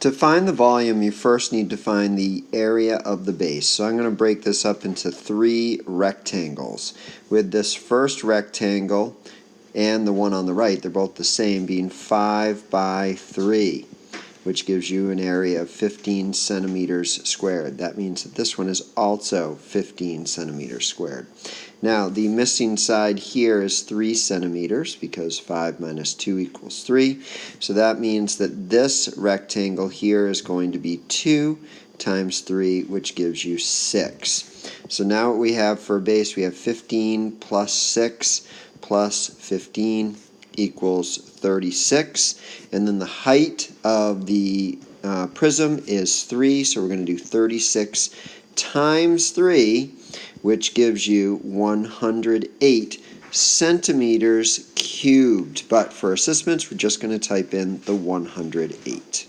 To find the volume, you first need to find the area of the base. So I'm going to break this up into 3 rectangles. With this first rectangle and the one on the right, they're both the same, being 5 by 3, which gives you an area of 15 centimeters squared. That means that this one is also 15 centimeters squared. Now, the missing side here is 3 centimeters because 5 minus 2 equals 3. So that means that this rectangle here is going to be 2 times 3, which gives you 6. So now what we have for a base, we have 15 plus 6 plus 15 equals 36. And then the height of the prism is 3, so we're going to do 36 times 3, which gives you 108 centimeters cubed. But for assistance, we're just going to type in the 108.